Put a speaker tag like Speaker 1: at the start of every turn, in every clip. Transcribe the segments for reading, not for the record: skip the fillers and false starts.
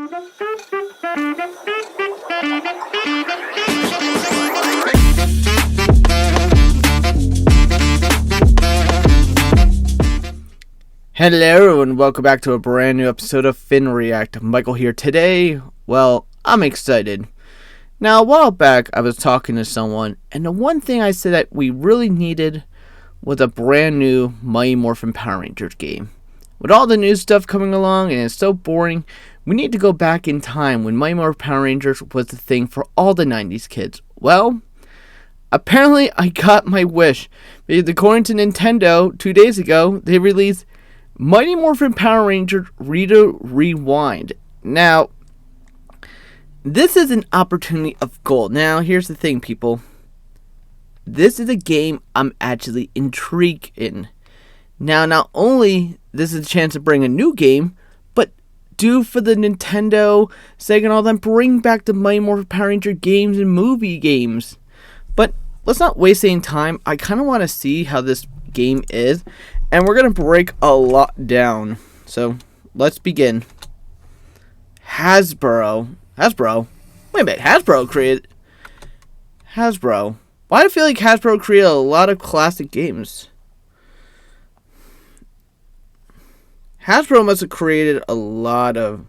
Speaker 1: Hello and welcome back to a brand new episode of Finn React. Michael here today. Well, I'm excited. Now, a while back, I was talking to someone, and the one thing I said that we really needed was a brand new Mighty Morphin Power Rangers game. With all the new stuff coming along, and it's so boring, we need to go back in time when Mighty Morphin Power Rangers was the thing for all the 90s kids. Well, apparently I got my wish, because according to Nintendo, 2 days ago, they released Mighty Morphin Power Rangers Rita Rewind. Now, this is an opportunity of gold. Now, here's the thing, people. This is a game I'm actually intrigued in. Now, not only this is a chance to bring a new game, but do for the Nintendo, Sega, and all them, bring back the Mighty Morphin Power Rangers games and movie games. But let's not waste any time. I kind of want to see how this game is. And we're going to break a lot down. So, let's begin. Hasbro. Wait a minute. Hasbro. Why do I feel like Hasbro created a lot of classic games? Hasbro must have created a lot of...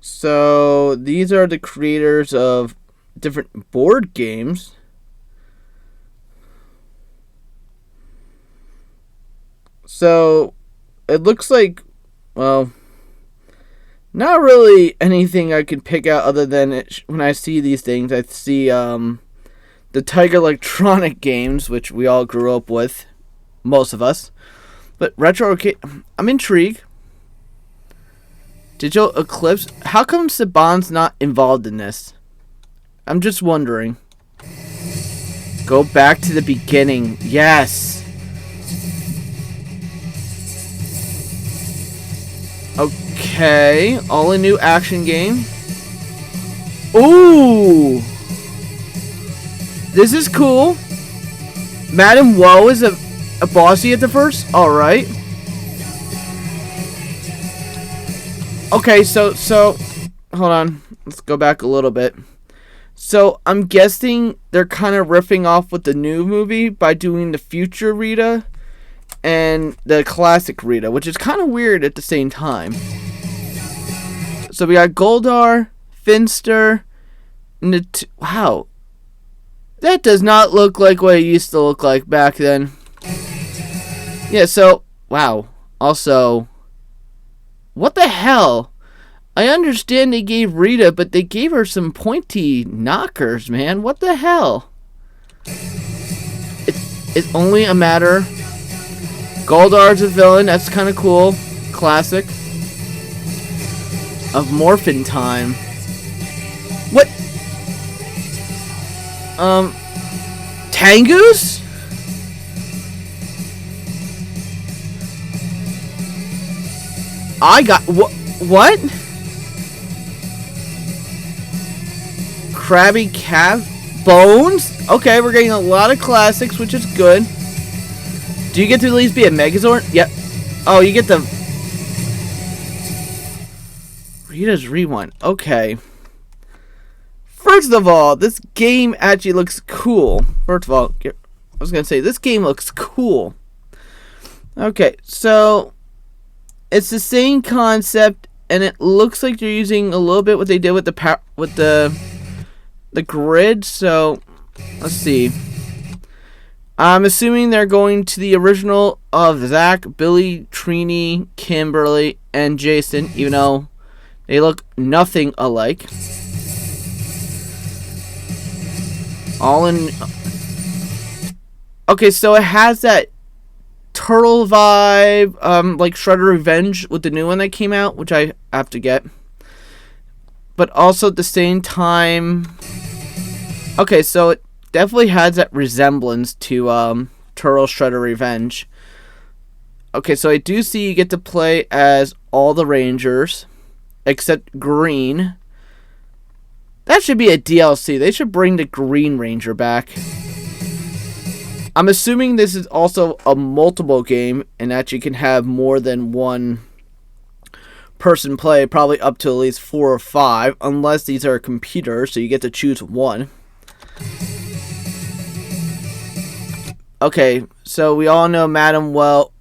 Speaker 1: So, these are the creators of different board games. So, it looks like, well, not really anything I can pick out other than when I see these things. I see the Tiger Electronic games, which we all grew up with, most of us. But Retro Arcade, I'm intrigued. Digital Eclipse? How come Saban's not involved in this? I'm just wondering. Go back to the beginning. Yes. Okay. All a new action game. Ooh. This is cool. Madam Woe is a bossy at the first? Alright. Okay, so, hold on. Let's go back a little bit. So, I'm guessing they're kind of riffing off with the new movie by doing the future Rita and the classic Rita, which is kind of weird at the same time. So, we got Goldar, Finster, and wow. That does not look like what it used to look like back then. Yeah, so, wow. Also... what the hell? I understand they gave Rita, but they gave her some pointy knockers, man. What the hell? It's only a matter. Goldar's a villain. That's kind of cool. Classic. Of Morphin time. What? Tangoose? I got... What? Krabby Calf? Bones? Okay, we're getting a lot of classics, which is good. Do you get to at least be a Megazord? Yep. Oh, you get the... Rita's Rewind. Okay. First of all, this game actually looks cool. First of all, I was going to say, this game looks cool. Okay, so... it's the same concept, and it looks like they're using a little bit what they did with the grid. So, let's see. I'm assuming they're going to the original of Zach, Billy, Trini, Kimberly, and Jason, even though they look nothing alike. All in... okay, so it has that turtle vibe, like Shredder Revenge with the new one that came out, which I have to get. But also at the same time... okay, so it definitely has that resemblance to Turtle Shredder Revenge. Okay, so I do see you get to play as all the Rangers, except Green. That should be a DLC. They should bring the Green Ranger back. I'm assuming this is also a multiple game and that you can have more than one person play, probably up to at least 4 or 5, unless these are computers, so you get to choose one. Okay, so we all know Madam Well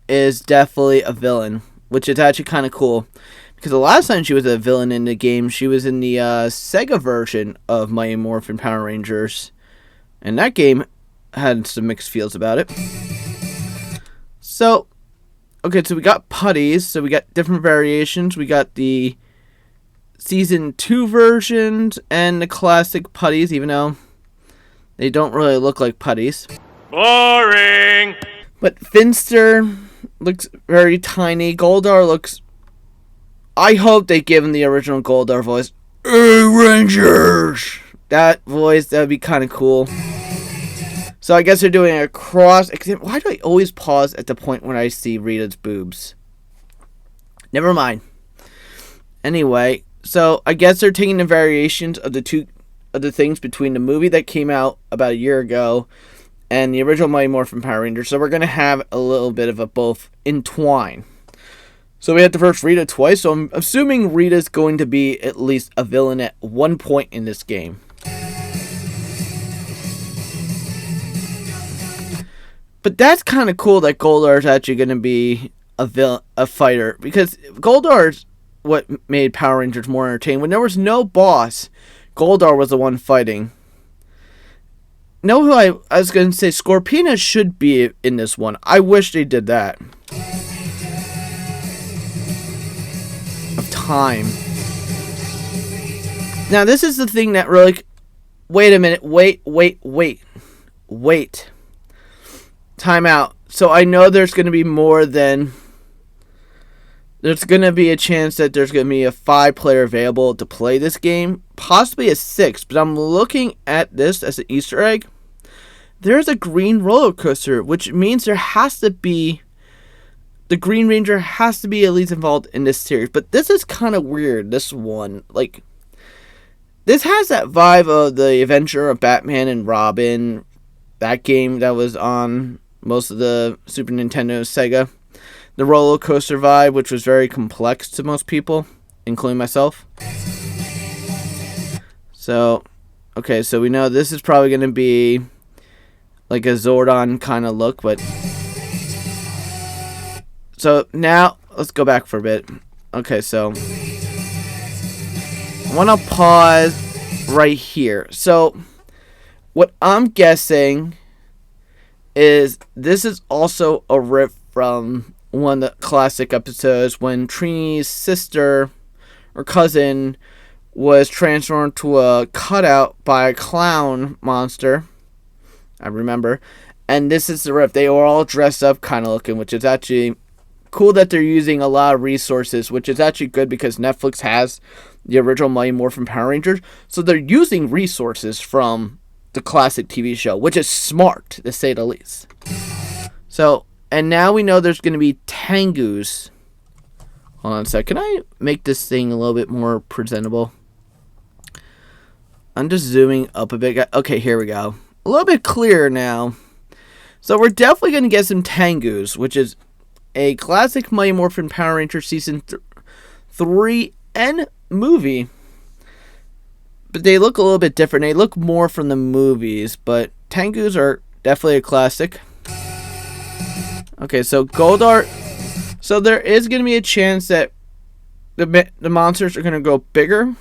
Speaker 1: is definitely a villain, which is actually kind of cool. Because the last time she was a villain in the game, she was in the Sega version of Mighty Morphin Power Rangers. And that game had some mixed feels about it. So, okay, so we got putties. So we got different variations. We got the Season 2 versions and the classic putties, even though they don't really look like putties.
Speaker 2: Boring!
Speaker 1: But Finster looks very tiny. Goldar looks... I hope they give him the original Goldar voice. Hey, Rangers! That voice, that would be kind of cool. So I guess they're doing a cross... Why do I always pause at the point when I see Rita's boobs? Never mind. Anyway, so I guess they're taking the variations of the two of the things between the movie that came out about a year ago and the original Mighty Morphin Power Rangers. So we're going to have a little bit of a both entwine. So we had the first Rita twice, so I'm assuming Rita's going to be at least a villain at one point in this game. But that's kind of cool that Goldar is actually going to be a fighter, because Goldar is what made Power Rangers more entertaining. When there was no boss, Goldar was the one fighting. Know who I was going to say, Scorpina should be in this one. I wish they did that. Of time. Now this is the thing that really... Wait a minute. Wait. Time out. So I know there's going to be more than... There's going to be a chance that there's going to be a 5-player available to play this game. Possibly a 6. But I'm looking at this as an Easter egg. There's a green roller coaster, which means there has to be... The Green Ranger has to be at least involved in this series. But this is kind of weird, this one. Like, this has that vibe of the adventure of Batman and Robin. That game that was on most of the Super Nintendo, Sega. The roller coaster vibe, which was very complex to most people, including myself. So, okay, so we know this is probably going to be like a Zordon kind of look, but... So, now, let's go back for a bit. Okay, so... I want to pause right here. So, what I'm guessing is this is also a rip from one of the classic episodes when Trini's sister or cousin was transformed to a cutout by a clown monster. I remember. And this is the rip. They were all dressed up kind of looking, which is actually cool that they're using a lot of resources, which is actually good because Netflix has the original Mighty Morphin Power Rangers. So they're using resources from the classic TV show, which is smart, to say the least. So, and now we know there's going to be Tengus. Hold on a sec. Can I make this thing a little bit more presentable? I'm just zooming up a bit. Okay, here we go. A little bit clearer now. So we're definitely going to get some Tengus, which is a classic Mighty Morphin Power Rangers Season 3 and movie. But they look a little bit different. They look more from the movies, but Tengus are definitely a classic. Okay, so Goldar. So there is going to be a chance that the monsters are going to go bigger.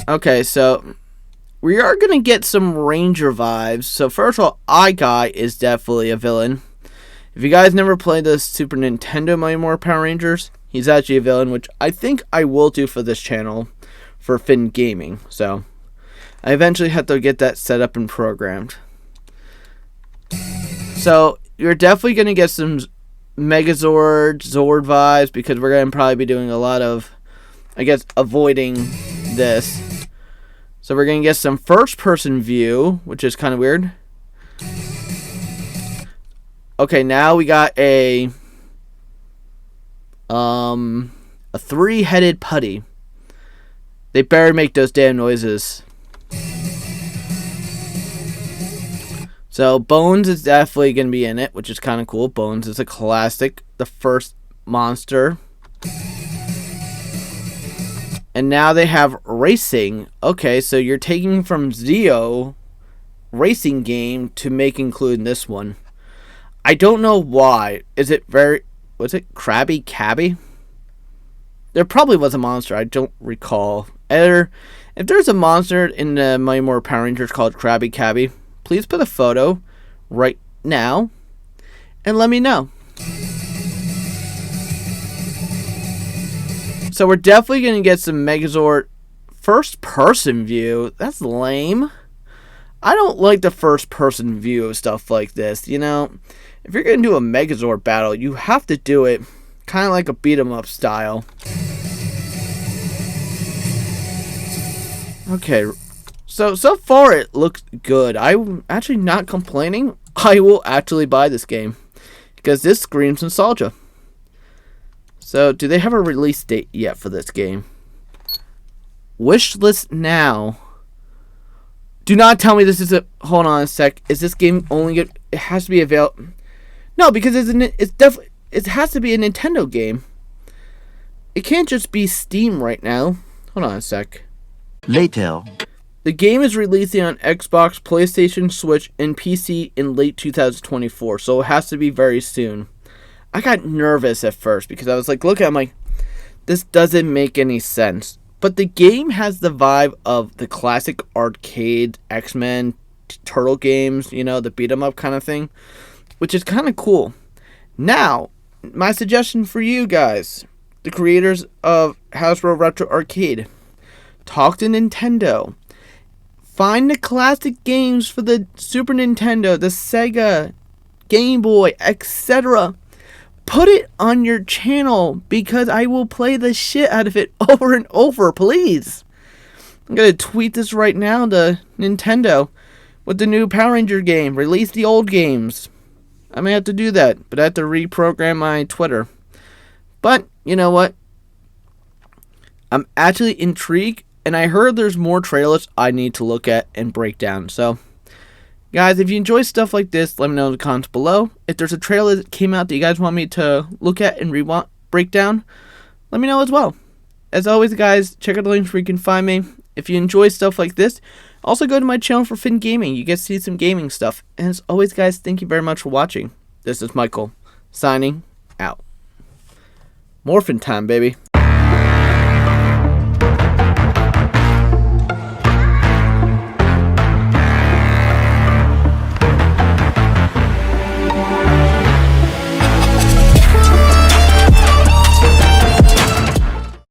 Speaker 1: Okay, so we are going to get some Ranger vibes. So first of all, Guy is definitely a villain. If you guys never played the Super Nintendo Mighty Morphin Power Rangers, he's actually a villain, which I think I will do for this channel for Finn Gaming. So I eventually have to get that set up and programmed. So you're definitely going to get some Megazord, Zord vibes, because we're going to probably be doing a lot of, I guess, avoiding this. So we're going to get some first-person view, which is kind of weird. Okay, now we got a 3-headed putty. They better make those damn noises. So Bones is definitely going to be in it, which is kind of cool. Bones is a classic. The first monster. And now they have racing. Okay, so you're taking from Zeo racing game to make include this one. I don't know why. Was it Krabby Cabby? There probably was a monster. I don't recall. If there's a monster in the Mighty Morphin Power Rangers called Krabby Cabby, please put a photo right now and let me know. So we're definitely going to get some Megazord first person view. That's lame. I don't like the first person view of stuff like this. You know, if you're going to do a Megazord battle, you have to do it kind of like a beat 'em up style. Okay, so far it looks good. I'm actually not complaining. I will actually buy this game because this screams nostalgia. So, do they have a release date yet for this game? Wish list now. Do not tell me this is a... Hold on a sec. Is this game only... It has to be available... No, because it has to be a Nintendo game. It can't just be Steam right now. Hold on a sec.
Speaker 3: Later.
Speaker 1: The game is releasing on Xbox, PlayStation, Switch, and PC in late 2024, so it has to be very soon. I got nervous at first because I was like, look at it, I'm like, this doesn't make any sense. But the game has the vibe of the classic arcade X-Men Turtle games, you know, the beat 'em up kind of thing, which is kind of cool. Now, my suggestion for you guys, the creators of Hasbro Retro Arcade, talk to Nintendo. Find the classic games for the Super Nintendo, the Sega, Game Boy, etc. Put it on your channel because I will play the shit out of it over and over, please. I'm going to tweet this right now to Nintendo with the new Power Ranger game. Release the old games. I may have to do that, but I have to reprogram my Twitter. But, you know what? I'm actually intrigued, and I heard there's more trailers I need to look at and break down. So, guys, if you enjoy stuff like this, let me know in the comments below. If there's a trailer that came out that you guys want me to look at and break down, let me know as well. As always, guys, check out the links where you can find me. If you enjoy stuff like this, also go to my channel for Finn Gaming. You get to see some gaming stuff. And as always, guys, thank you very much for watching. This is Michael, signing out. Morphin time, baby.